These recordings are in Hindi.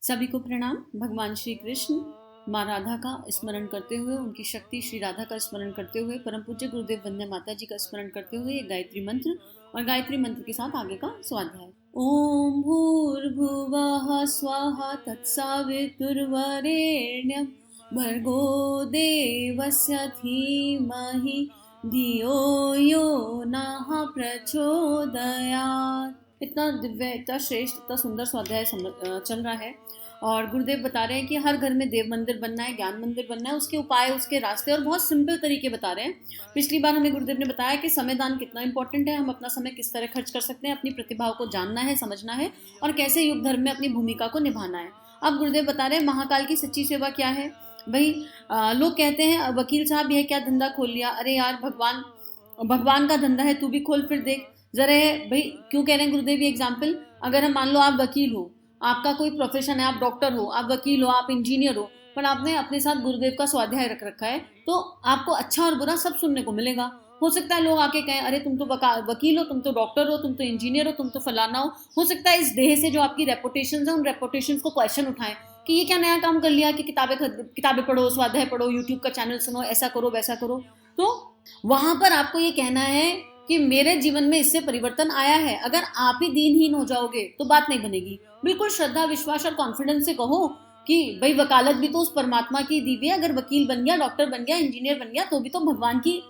सभी को प्रणाम। भगवान श्री कृष्ण, माँ राधा का स्मरण करते हुए, उनकी शक्ति श्री राधा का स्मरण करते हुए, परम पूज्य गुरुदेव वंदे माता जी का स्मरण करते हुए एक गायत्री मंत्र और गायत्री मंत्र के साथ आगे का स्वाध्याय। ओम भूर्भुवः स्वः तत्सवितुर्वरेण्यं भर्गो देवस्य धीमहि धियो यो नः प्रचोदयात्। इतना दिव्य, इतना श्रेष्ठ, इतना सुंदर स्वाध्याय चल रहा है और गुरुदेव बता रहे हैं कि हर घर में देव मंदिर बनना है, ज्ञान मंदिर बनना है, उसके उपाय, उसके रास्ते और बहुत सिंपल तरीके बता रहे हैं। पिछली बार हमें गुरुदेव ने बताया कि समय दान कितना इंपॉर्टेंट है, हम अपना समय किस तरह खर्च कर सकते हैं, अपनी प्रतिभाओं को जानना है, समझना है और कैसे युग धर्म में अपनी भूमिका को निभाना है। अब गुरुदेव बता रहे हैं महाकाल की सच्ची सेवा क्या है। भाई लोग कहते हैं वकील साहब यह क्या धंधा खोल लिया। अरे यार, भगवान का धंधा है, तू भी खोल फिर देख जरा है। भाई क्यों कह रहे हैं गुरुदेव ये एग्जाम्पल। अगर हम मान लो आप वकील हो, आपका कोई प्रोफेशन है, आप डॉक्टर हो, आप वकील हो, आप इंजीनियर हो, पर आपने अपने साथ गुरुदेव का स्वाध्याय रख रखा है, तो आपको अच्छा और बुरा सब सुनने को मिलेगा। हो सकता है लोग आके कहें अरे तुम तो वकील हो, तुम तो डॉक्टर हो, तुम तो इंजीनियर हो, तुम तो फलाना हो सकता है इस देह से जो आपकी रेपुटेशन है उन रेपुटेशन को क्वेश्चन उठाएं कि ये क्या नया काम कर लिया कि किताबें पढ़ो, स्वाध्याय पढ़ो, यूट्यूब का चैनल सुनो, ऐसा करो वैसा करो। तो वहां पर आपको ये कहना है कि मेरे जीवन में इससे परिवर्तन आया है। अगर आप ही दीनहीन हो जाओगे तो बात नहीं बनेगी। बिल्कुल श्रद्धा, विश्वास और कॉन्फिडेंस से कहो कि भाई वकालत भी तो उस परमात्मा की दी हुई है। अगर वकील बन गया, डॉक्टर बन गया, इंजीनियर बन गया तो भी तो भगवान की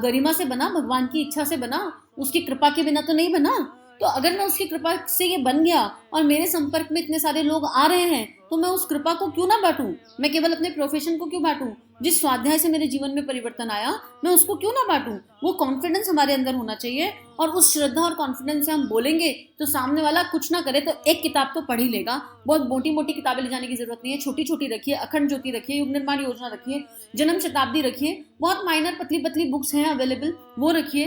गरिमा से बना, भगवान की इच्छा से बना, उसकी कृपा के बिना तो नहीं बना। तो अगर मैं उसकी कृपा से ये बन गया और मेरे संपर्क में इतने सारे लोग आ रहे हैं तो मैं उस कृपा को क्यों ना बांटूं। मैं केवल अपने प्रोफेशन को क्यों बांटूं। जिस स्वाध्याय से मेरे जीवन में परिवर्तन आया मैं उसको क्यों ना बांटूं। वो कॉन्फिडेंस हमारे अंदर होना चाहिए और उस श्रद्धा और कॉन्फिडेंस से हम बोलेंगे तो सामने वाला कुछ ना करे तो एक किताब तो पढ़ ही लेगा। बहुत मोटी मोटी किताबें ले जाने की जरूरत नहीं है, छोटी छोटी रखिए, अखंड ज्योति रखिए, युग निर्माण योजना रखिए, जन्म शताब्दी रखिए, बहुत माइनर पतली पतली बुक्स हैं अवेलेबल, वो रखिए।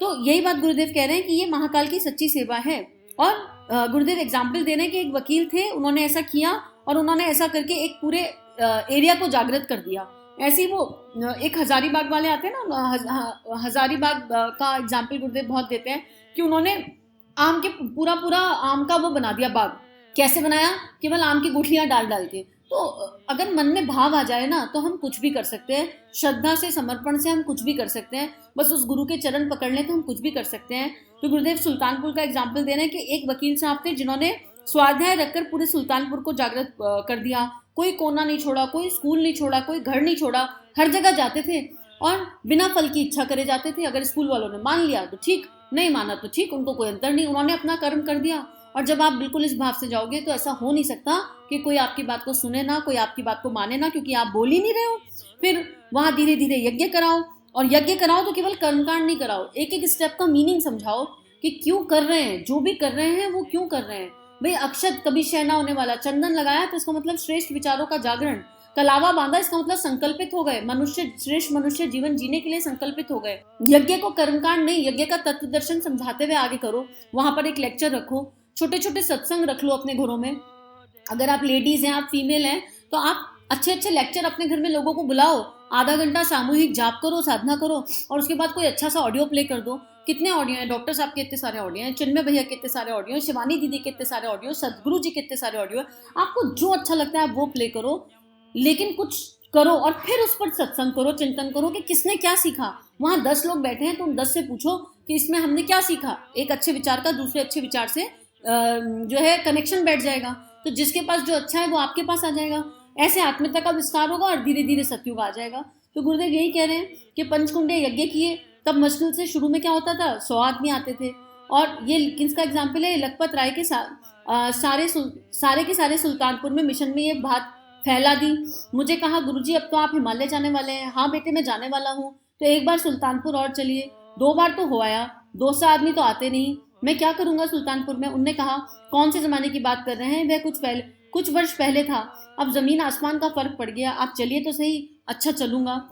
तो यही बात गुरुदेव कह रहे हैं कि ये महाकाल की सच्ची सेवा है। और गुरुदेव एग्जाम्पल दे रहे हैं कि एक वकील थे, उन्होंने ऐसा किया और उन्होंने ऐसा करके एक पूरे एरिया को जागृत कर दिया। ऐसे ही वो एक हजारीबाग वाले आते हैं ना, हजारीबाग का एग्जाम्पल गुरुदेव बहुत देते हैं कि उन्होंने आम के पूरा आम का वो बना दिया बाग। कैसे बनाया? केवल आम की गुठलियां डाल डाल के। तो अगर मन में भाव आ जाए ना तो हम कुछ भी कर सकते हैं। श्रद्धा से, समर्पण से हम कुछ भी कर सकते हैं। बस उस गुरु के चरण पकड़ लें तो हम कुछ भी कर सकते हैं। तो गुरुदेव सुल्तानपुर का एग्जाम्पल दे रहे हैं कि एक वकील साहब थे जिन्होंने स्वाध्याय रखकर पूरे सुल्तानपुर को जागृत कर दिया। कोई कोना नहीं छोड़ा, कोई स्कूल नहीं छोड़ा, कोई घर नहीं छोड़ा, हर जगह जाते थे और बिना फल की इच्छा करे जाते थे। अगर स्कूल वालों ने मान लिया तो ठीक, नहीं माना तो ठीक, उनको कोई अंतर नहीं, उन्होंने अपना कर्म कर दिया। और जब आप बिल्कुल इस भाव से जाओगे तो ऐसा हो नहीं सकता कि कोई आपकी बात को सुने ना, कोई आपकी बात को माने ना, क्योंकि आप बोल ही नहीं रहे हो। फिर वहां धीरे धीरे यज्ञ कराओ, और यज्ञ कराओ तो केवल कर्मकांड नहीं कराओ, एक एक स्टेप का मीनिंग समझाओ कि क्यों कर रहे हैं, जो भी कर रहे हैं वो क्यों कर रहे हैं। भाई अक्षत कभी क्षय ना होने वाला, चंदन लगाया तो इसका मतलब श्रेष्ठ विचारों का जागरण, कलावा बांधा इसका मतलब संकल्पित हो गए, मनुष्य श्रेष्ठ मनुष्य जीवन जीने के लिए संकल्पित हो गए। यज्ञ को कर्मकांड नहीं, यज्ञ का तत्व दर्शन समझाते हुए आगे करो। वहां पर एक लेक्चर रखो, छोटे छोटे सत्संग रख लो अपने घरों में। अगर आप लेडीज हैं, आप फीमेल हैं, तो आप अच्छे अच्छे लेक्चर अपने घर में लोगों को बुलाओ, आधा घंटा सामूहिक जाप करो, साधना करो और उसके बाद कोई अच्छा सा ऑडियो प्ले कर दो। कितने ऑडियो हैं, डॉक्टर साहब के इतने सारे ऑडियो हैं, चिन्मय भैया के इतने सारे ऑडियो, शिवानी दीदी के इतने सारे ऑडियो, सदगुरु जी के इतने सारे ऑडियो। आपको जो अच्छा लगता है आप वो प्ले करो, लेकिन कुछ करो और फिर उस पर सत्संग करो, चिंतन करो कि किसने क्या सीखा। वहां 10 लोग बैठे हैं तो उन 10 से पूछो कि इसमें हमने क्या सीखा। एक अच्छे विचार का दूसरे अच्छे विचार से जो है कनेक्शन बैठ जाएगा, तो जिसके पास जो अच्छा है वो आपके पास आ जाएगा। ऐसे आत्मीयता का विस्तार होगा और धीरे धीरे सतयुग आ जाएगा। तो गुरुदेव यही कह रहे हैं कि पंचकुंडे यज्ञ किए, तब मुश्किल से शुरू में क्या होता था, 100 आदमी आते थे। और ये किसका एग्जाम्पल है? लखपत राय के सारे के सारे सुल्तानपुर में मिशन में ये बात फैला दी। मुझे कहा गुरुजी अब तो आप हिमालय जाने वाले हैं। हाँ बेटे मैं जाने वाला हूँ, तो एक बार सुल्तानपुर और चलिए। 2 बार तो हो आया, 200 आदमी तो आते नहीं, मैं क्या करूंगा सुल्तानपुर में। उनने कहा कौन से जमाने की बात कर रहे हैं, वह कुछ वर्ष पहले था, अब जमीन आसमान का फर्क पड़ गया, आप चलिए तो सही। अच्छा चलूंगा।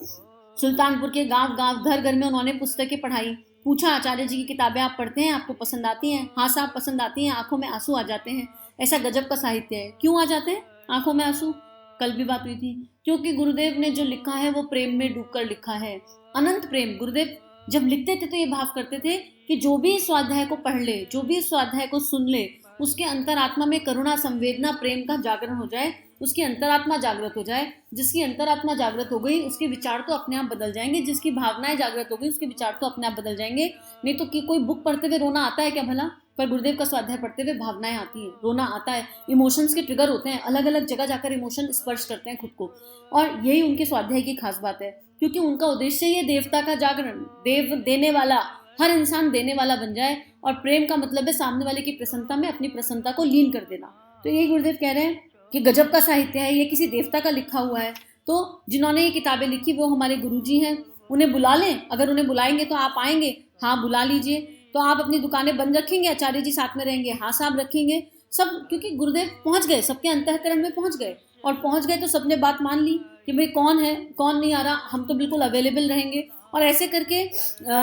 सुल्तानपुर के गांव गांव घर घर में उन्होंने पुस्तकें पढ़ाई। पूछा आचार्य जी की किताबें आप पढ़ते हैं, आपको पसंद आती हैं? हाँ साहब पसंद आती हैं, आंखों में आंसू आ जाते हैं। ऐसा गजब का साहित्य है। क्यों आ जाते हैं आंखों में आंसू? कल भी बात हुई थी। क्योंकि गुरुदेव ने जो लिखा है वो प्रेम में डूबकर लिखा है, अनंत प्रेम। गुरुदेव जब लिखते थे तो ये भाव करते थे कि जो भी इस स्वाध्याय को पढ़ ले, जो भी इस स्वाध्याय को सुन ले, उसके अंतरात्मा में करुणा, संवेदना, प्रेम का जागरण हो जाए, उसकी अंतरात्मा जागृत हो जाए। जिसकी अंतरात्मा जागृत हो गई उसके विचार तो अपने आप बदल जाएंगे, जिसकी भावनाएं जागृत हो गई उसके विचार तो अपने आप बदल जाएंगे। नहीं तो कि कोई बुक पढ़ते हुए रोना आता है क्या भला? पर गुरुदेव का स्वाध्याय पढ़ते हुए भावनाएं आती हैं, रोना आता है, इमोशंस के ट्रिगर होते हैं, अलग अलग जगह जाकर इमोशन स्पर्श करते हैं खुद को। और यही उनके स्वाध्याय की खास बात है, क्योंकि उनका उद्देश्य ये देवता का जागरण, देव देने वाला, हर इंसान देने वाला बन जाए। और प्रेम का मतलब है सामने वाले की प्रसन्नता में अपनी प्रसन्नता को लीन कर देना। तो यही गुरुदेव कह रहे हैं कि गजब का साहित्य है, ये किसी देवता का लिखा हुआ है। तो जिन्होंने ये किताबें लिखी वो हमारे गुरुजी हैं, उन्हें बुला लें, अगर उन्हें बुलाएंगे तो आप आएंगे, हाँ बुला लीजिए। तो आप अपनी दुकानें बंद रखेंगे, आचार्य जी साथ में रहेंगे, हाँ साहब रखेंगे सब, क्योंकि गुरुदेव पहुंच गए, सबके अंतःकरण में पहुंच गए। और पहुंच गए तो सबने बात मान ली कि भाई कौन है कौन नहीं आ रहा, हम तो बिल्कुल अवेलेबल रहेंगे। और ऐसे करके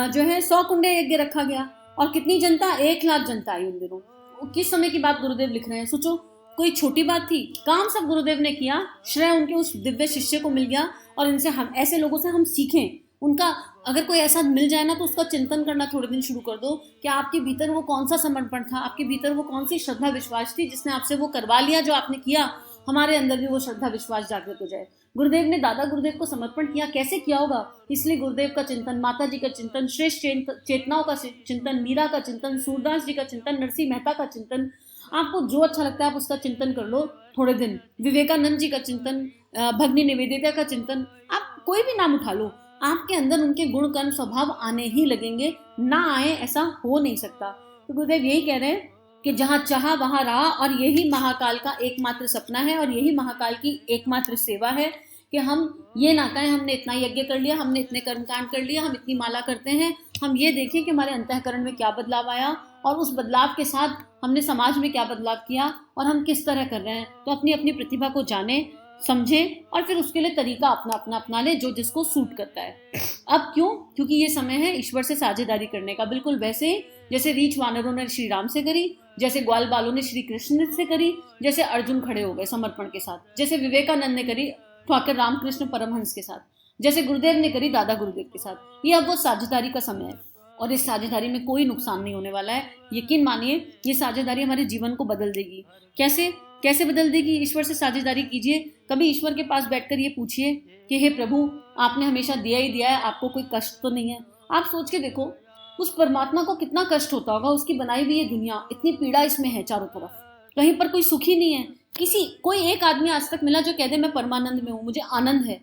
जो है 100 कुंडे यज्ञ रखा गया। और कितनी जनता, 1 लाख जनता आई उन दिनों। किस समय की बात गुरुदेव लिख रहे हैं, सोचो, कोई छोटी बात थी? काम सब गुरुदेव ने किया, श्रेय उनके उस दिव्य शिष्य को मिल गया। और इनसे हम, ऐसे लोगों से हम सीखें। उनका अगर कोई ऐसा मिल जाए ना तो उसका चिंतन करना थोड़े दिन शुरू कर दो कि आपके भीतर वो कौन सा समर्पण था, आपके भीतर वो कौन सी श्रद्धा विश्वास थी जिसने आपसे वो करवा लिया जो आपने किया। हमारे अंदर भी वो श्रद्धा विश्वास जागृत हो जाए। गुरुदेव ने दादा गुरुदेव को समर्पण किया, कैसे किया होगा? इसलिए गुरुदेव का चिंतन, माता जी का चिंतन, श्रेष्ठ चेतनाओं का चिंतन, मीरा का चिंतन, सूरदास जी का चिंतन, नरसिंह मेहता का चिंतन, आपको जो अच्छा लगता है आप उसका चिंतन कर लो थोड़े दिन। विवेकानंद जी का चिंतन, भगनी निवेदिता का चिंतन, आप कोई भी नाम उठा लो, आपके अंदर उनके गुण कर्म स्वभाव आने ही लगेंगे, ना आए ऐसा हो नहीं सकता। तो गुरुदेव यही कह रहे हैं कि जहाँ चाहा वहां रहा, और यही महाकाल का एकमात्र सपना है, और यही महाकाल की एकमात्र सेवा है कि हम ये ना कहें हमने इतना यज्ञ कर लिया, हमने इतने कर्मकांड कर लिया, हम इतनी माला करते हैं। हम ये देखें कि हमारे अंतःकरण में क्या बदलाव आया, और उस बदलाव के साथ हमने समाज में क्या बदलाव किया, और हम किस तरह कर रहे हैं। तो अपनी अपनी प्रतिभा को जाने, समझे, और फिर उसके लिए तरीका अपना अपना अपना ले जो जिसको सूट करता है। अब क्यों? क्योंकि ये समय है ईश्वर से साझेदारी करने का, बिल्कुल वैसे जैसे रीछ वानरों ने श्री राम से करी, जैसे ग्वाल बालों ने श्री कृष्ण से करी, जैसे अर्जुन खड़े हो गए समर्पण के साथ, जैसे विवेकानंद ने करी ठाकुर रामकृष्ण परमहंस के साथ, जैसे गुरुदेव ने करी दादा गुरुदेव के साथ। ये अब वो साझेदारी का समय है, और इस साझेदारी में कोई नुकसान नहीं होने वाला है। यकीन मानिए ये साझेदारी हमारे जीवन को बदल देगी। कैसे कैसे बदल देगी? ईश्वर से साझेदारी कीजिए, कभी ईश्वर के पास बैठकर ये पूछिए कि हे प्रभु, आपने हमेशा दिया ही दिया है, आपको कोई कष्ट तो नहीं है? आप सोच के देखो उस परमात्मा को कितना कष्ट होता होगा, उसकी बनाई हुई ये दुनिया, इतनी पीड़ा इसमें है चारों तरफ, कहीं पर कोई सुखी नहीं है। कोई एक आदमी आज तक मिला जो कह दे मैं परमानंद में हूँ, मुझे आनंद है।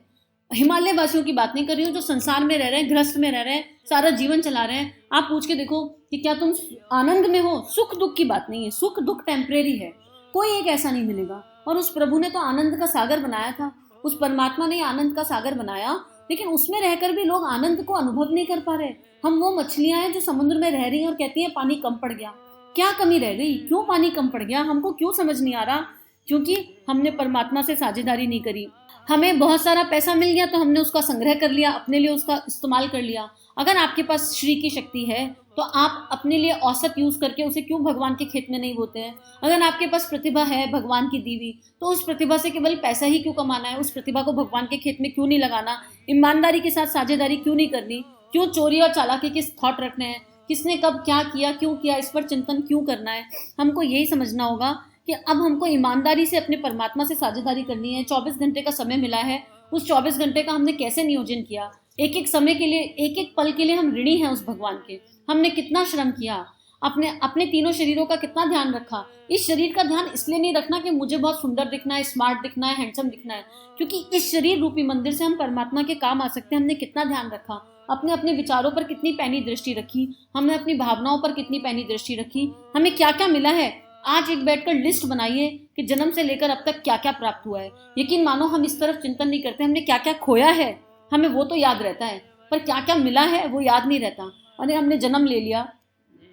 हिमालय वासियों की बात नहीं कर रही हूँ, जो संसार में रह रहे हैं, गृहस्थ में रह रहे हैं, सारा जीवन चला रहे हैं। आप पूछ के देखो कि क्या तुम आनंद में हो? सुख दुख की बात नहीं है, सुख दुख टेम्परेरी है, कोई एक ऐसा नहीं मिलेगा। और उस प्रभु ने तो आनंद का सागर बनाया था, उस परमात्मा ने आनंद का सागर बनाया, लेकिन उसमें रहकर भी लोग आनंद को अनुभव नहीं कर पा रहे। हम वो मछलियां हैं जो समुद्र में रह रही हैं और कहती हैं पानी कम पड़ गया। क्या कमी रह गई? क्यों पानी कम पड़ गया? हमको क्यों समझ नहीं आ रहा? क्योंकि हमने परमात्मा से साझेदारी नहीं करी। हमें बहुत सारा पैसा मिल गया तो हमने उसका संग्रह कर लिया, अपने लिए उसका इस्तेमाल कर लिया। अगर आपके पास श्री की शक्ति है तो आप अपने लिए औसत यूज करके उसे क्यों भगवान के खेत में नहीं बोते हैं? अगर आपके पास प्रतिभा है भगवान की दी हुई, तो उस प्रतिभा से केवल पैसा ही क्यों कमाना है? उस प्रतिभा को भगवान के खेत में क्यों नहीं लगाना? ईमानदारी के साथ साझेदारी क्यों नहीं करनी? क्यों चोरी और चालाकी के थॉट रखने हैं? किसने कब क्या किया, क्यों किया, इस पर चिंतन क्यों करना है? हमको यही समझना होगा कि अब हमको ईमानदारी से अपने परमात्मा से साझेदारी करनी है। 24 घंटे का समय मिला है, उस 24 घंटे का हमने कैसे नियोजन किया? एक एक समय के लिए, एक एक पल के लिए हम ऋणी हैं उस भगवान के। हमने कितना श्रम किया, अपने तीनों शरीरों का कितना ध्यान रखा। इस शरीर का ध्यान इसलिए नहीं रखना कि मुझे बहुत सुंदर दिखना है, स्मार्ट दिखना है, हैंडसम दिखना है, क्योंकि इस शरीर रूपी मंदिर से हम परमात्मा के काम आ सकते हैं। हमने कितना ध्यान रखा, अपने अपने विचारों पर कितनी पैनी दृष्टि रखी, हमने अपनी भावनाओं पर कितनी पैनी दृष्टि रखी, हमें क्या क्या मिला है। आज एक बैठकर लिस्ट बनाइए कि जन्म से लेकर अब तक क्या क्या प्राप्त हुआ है। यकीन मानो हम इस तरफ चिंतन नहीं करते, हमने क्या क्या खोया है, हमें वो तो याद रहता है, पर क्या क्या मिला है वो याद नहीं रहता। अरे हमने जन्म ले लिया,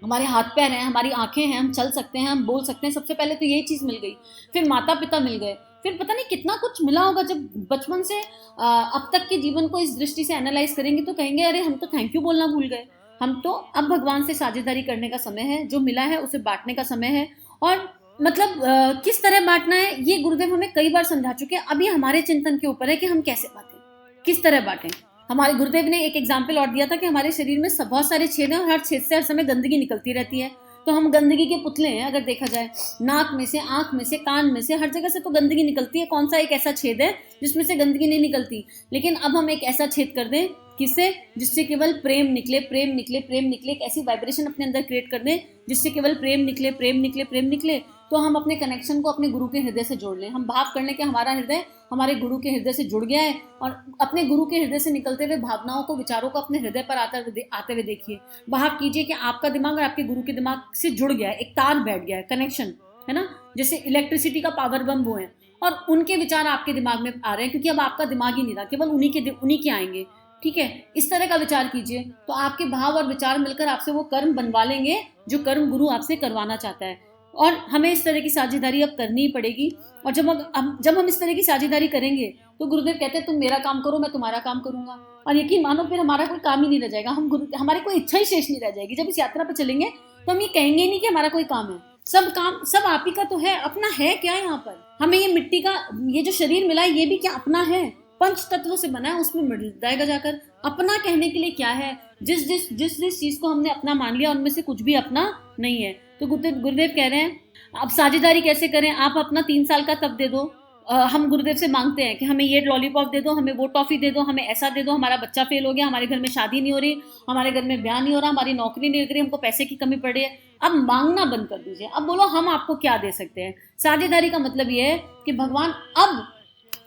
हमारे हाथ पैर हैं, हमारी आंखें हैं, हम चल सकते हैं, हम बोल सकते हैं, सबसे पहले तो यही चीज़ मिल गई। फिर माता पिता मिल गए, फिर पता नहीं कितना कुछ मिला होगा। जब बचपन से अब तक के जीवन को इस दृष्टि से एनालाइज करेंगे तो कहेंगे अरे हम तो थैंक यू बोलना भूल गए। हम तो अब भगवान से साझेदारी करने का समय है, जो मिला है उसे बांटने का समय है। और मतलब किस तरह बांटना है ये गुरुदेव हमें कई बार समझा चुके हैं। अभी हमारे चिंतन के ऊपर है कि हम कैसे बांटें, किस तरह बांटें। हमारे गुरुदेव ने एक एग्जाम्पल और दिया था कि हमारे शरीर में बहुत सारे छेद हैं और हर छेद से हर समय गंदगी निकलती रहती है। तो हम गंदगी के पुतले हैं। अगर देखा जाए, नाक में से, आँख में से, कान में से, हर जगह से तो गंदगी निकलती है। कौन सा एक ऐसा छेद है जिसमें से गंदगी नहीं निकलती? लेकिन अब हम एक ऐसा छेद कर दें, किससे? जिससे केवल प्रेम निकले, प्रेम निकले, प्रेम निकले। एक ऐसी वाइब्रेशन अपने अंदर क्रिएट कर दें जिससे केवल प्रेम निकले, प्रेम निकले, प्रेम निकले। तो हम अपने कनेक्शन को अपने गुरु के हृदय से जोड़ लें। हम भाव कर लें कि हमारा हृदय हमारे गुरु के हृदय से जुड़ गया है, और अपने गुरु के हृदय से निकलते हुए भावनाओं को, विचारों को अपने हृदय पर आते हुए देखिए। भाव कीजिए कि आपका दिमाग और आपके गुरु के दिमाग से जुड़ गया है, एक तार बैठ गया है, कनेक्शन है ना, जैसे इलेक्ट्रिसिटी का पावर बम वो है, और उनके विचार आपके दिमाग में आ रहे हैं, क्योंकि अब आपका दिमाग ही नहीं रहा, केवल उन्हीं के आएंगे। ठीक है, इस तरह का विचार कीजिए, तो आपके भाव और विचार मिलकर आपसे वो कर्म बनवा लेंगे जो कर्म गुरु आपसे करवाना चाहता है। और हमें इस तरह की साझेदारी अब करनी ही पड़ेगी। और जब हम इस तरह की साझेदारी करेंगे तो गुरुदेव कहते हैं तुम मेरा काम करो, मैं तुम्हारा काम करूंगा। और यकीन मानो फिर हमारा कोई काम ही नहीं रह जाएगा, हमारी कोई इच्छा ही शेष नहीं रह जाएगी। जब इस यात्रा पर चलेंगे तो हम ये कहेंगे ही नहीं कि हमारा कोई काम है, सब काम सब आप ही का तो है। अपना है क्या यहाँ पर? हमें ये मिट्टी का ये जो शरीर मिला है ये भी क्या अपना है? पंच तत्वों से बना है, उसमें मिल जाएगा जाकर। अपना कहने के लिए क्या है? जिस चीज को हमने अपना मान लिया उनमें से कुछ भी अपना नहीं है। तो गुरुदेव कह रहे हैं अब साझेदारी कैसे करें? आप अपना 3 साल का तब दे दो। हम गुरुदेव से मांगते हैं कि हमें ये लॉलीपॉप दे दो, हमें वो टॉफी दे दो, हमें ऐसा दे दो, हमारा बच्चा फेल हो गया, हमारे घर में शादी नहीं हो रही, हमारे घर में ब्याह नहीं हो रहा, हमारी नौकरी नहीं लग रही, हमको पैसे की कमी पड़ रही है। अब मांगना बंद कर दीजिए, अब बोलो हम आपको क्या दे सकते हैं। साझेदारी का मतलब ये है कि भगवान अब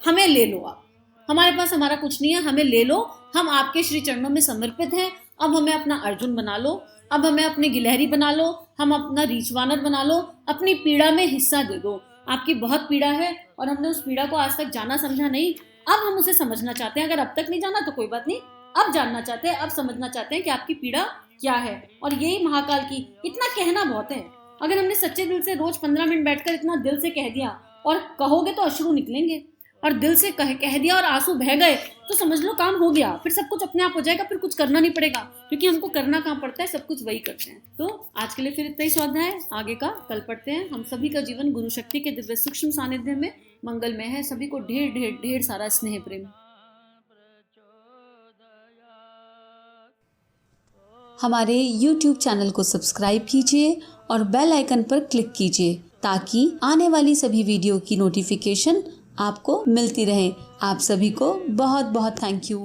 हमें ले लो, आप हमारे पास हमारा कुछ नहीं है, हमें ले लो, हम आपके श्री चरणों में समर्पित हैं। अब हमें अपना अर्जुन बना लो, अब हमें अपनी गिलहरी बना लो, हम अपना रीछवानर बना लो, अपनी पीड़ा में हिस्सा दे दो। आपकी बहुत पीड़ा है और हमने उस पीड़ा को आज तक जाना समझा नहीं, अब हम उसे समझना चाहते हैं। अगर अब तक नहीं जाना तो कोई बात नहीं, अब जानना चाहते हैं, अब समझना चाहते हैं कि आपकी पीड़ा क्या है। और यही महाकाल की, इतना कहना बहुत है। अगर हमने सच्चे दिल से रोज 15 मिनट बैठकर इतना दिल से कह दिया, और कहोगे तो अश्रु निकलेंगे, और दिल से कह दिया और आंसू बह गए तो समझ लो काम हो गया, फिर सब कुछ अपने आप हो जाएगा, फिर कुछ करना नहीं पड़ेगा, क्योंकि हमको करना कहाँ पड़ता है, सब कुछ वही करते हैं। तो आज के लिए फिर इतना ही स्वाध्याय है, आगे का कल पढ़ते हैं। हम सभी का जीवन गुरु शक्ति के दिव्य सूक्ष्म सानिध्य में मंगलमय है। सभी को ढेर ढेर ढेर सारा स्नेह प्रेम। हमारे YouTube चैनल को सब्सक्राइब कीजिए और बेल आइकन पर क्लिक कीजिए ताकि आने वाली सभी वीडियो की नोटिफिकेशन आपको मिलती रहे। आप सभी को बहुत बहुत थैंक यू।